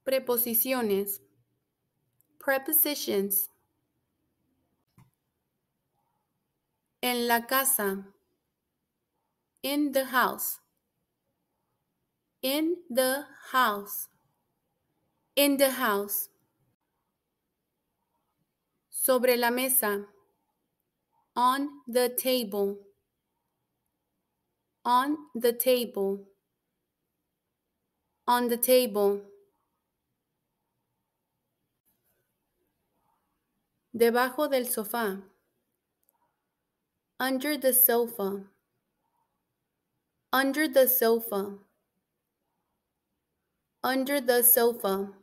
Preposiciones. Prepositions. En la casa. In the house. In the house. In the house. Sobre la mesa. On the table. On the table. On the table. Debajo del sofá. Under the sofa. Under the sofa. Under the sofa.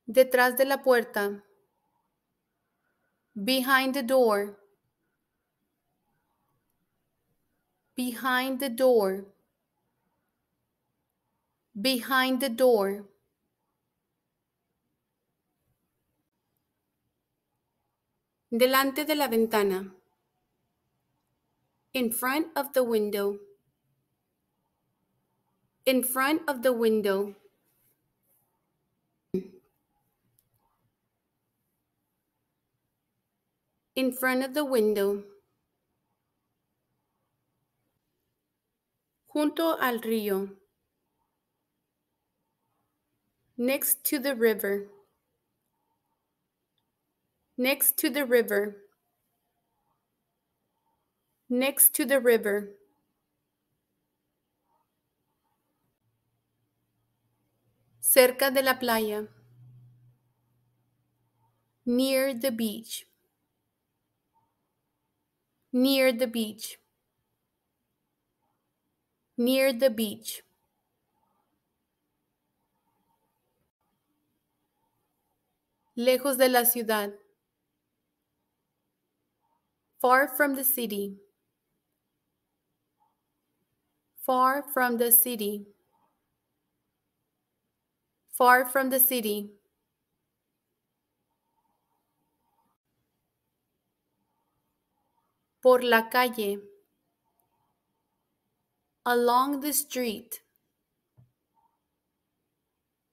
Detrás de la puerta. Behind the door. Behind the door. Behind the door. Delante de la ventana. In front of the window. In front of the window. In front of the window. Junto al río. Next to the river. Next to the river. Next to the river. Cerca de la playa. Near the beach. Near the beach. Near the beach. Lejos de la ciudad. Far from the city. Far from the city. Far from the city. Por la calle. Along the street.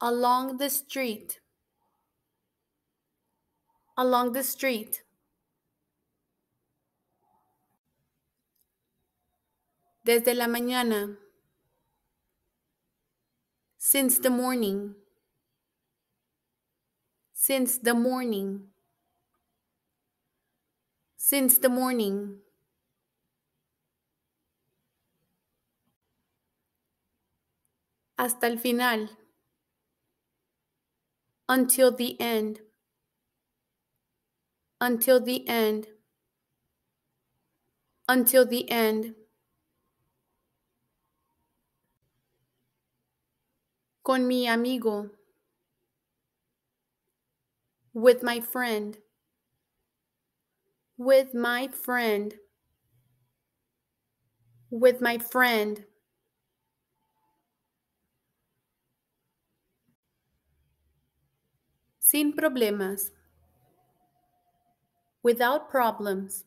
Along the street. Along the street. Desde la mañana. Since the morning. Since the morning. Since the morning. Hasta el final. Until the end. Until the end. Until the end. Con mi amigo. With my friend. With my friend. With my friend. Sin problemas. Without problems.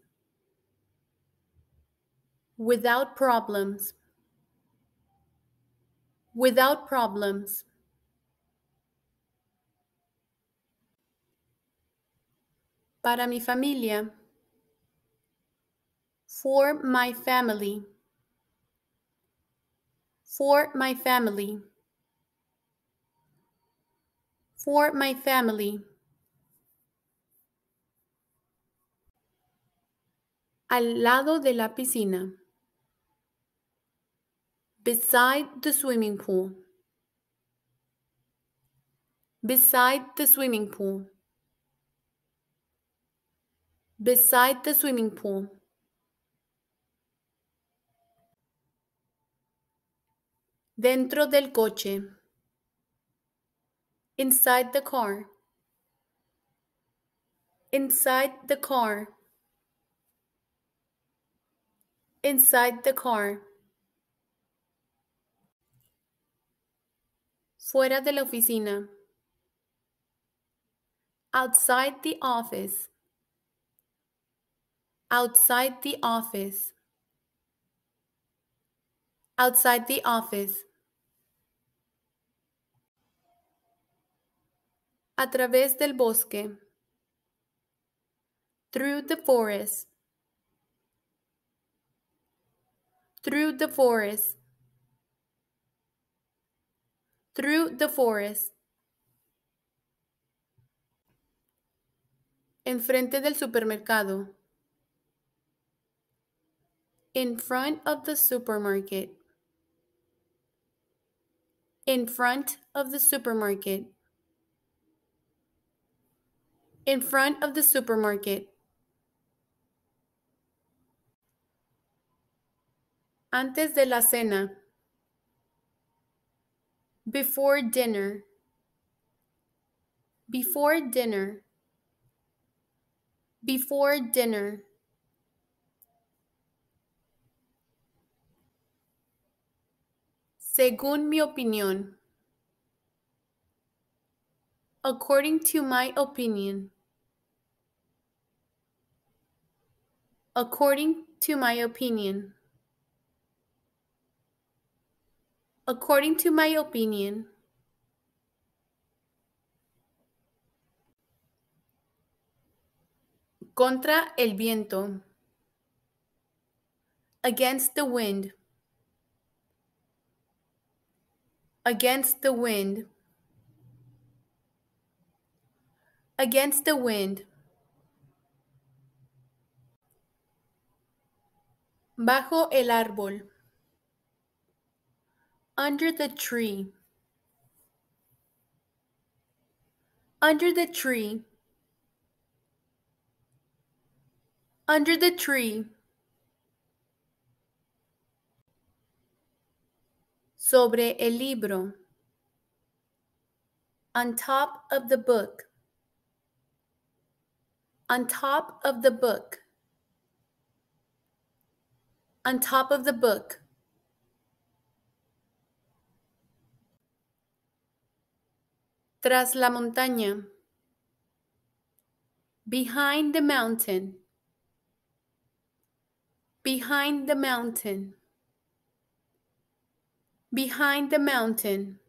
Without problems. Without problems. Para mi familia. For my family. For my family. For my family. Al lado de la piscina. Beside the swimming pool. Beside the swimming pool. Beside the swimming pool. Dentro del coche. Inside the car. Inside the car. Inside the car. Fuera de la oficina. Outside the office. Outside the office. outside the office, a través del bosque, through the forest, through the forest, through the forest, enfrente del supermercado, in front of the supermarket, in front of the supermarket, in front of the supermarket, antes de la cena, before dinner, before dinner, before dinner, según mi opinión, according to my opinion, according to my opinion, according to my opinion, contra el viento, against the wind, against the wind, against the wind, bajo el árbol, under the tree, under the tree, under the tree, sobre el libro, on top of the book, on top of the book, on top of the book, tras la montaña, behind the mountain, behind the mountain, behind the mountain,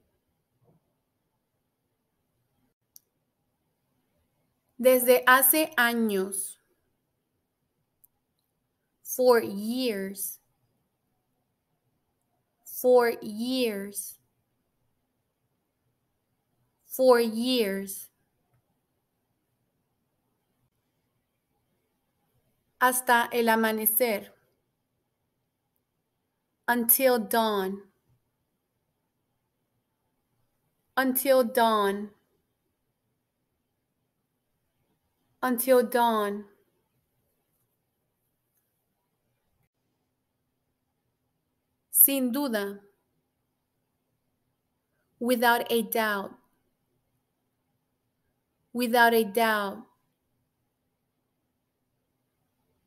desde hace años, for years, for years, for years, hasta el amanecer, until dawn, until dawn, until dawn, sin duda, without a doubt, without a doubt,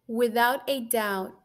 without a doubt,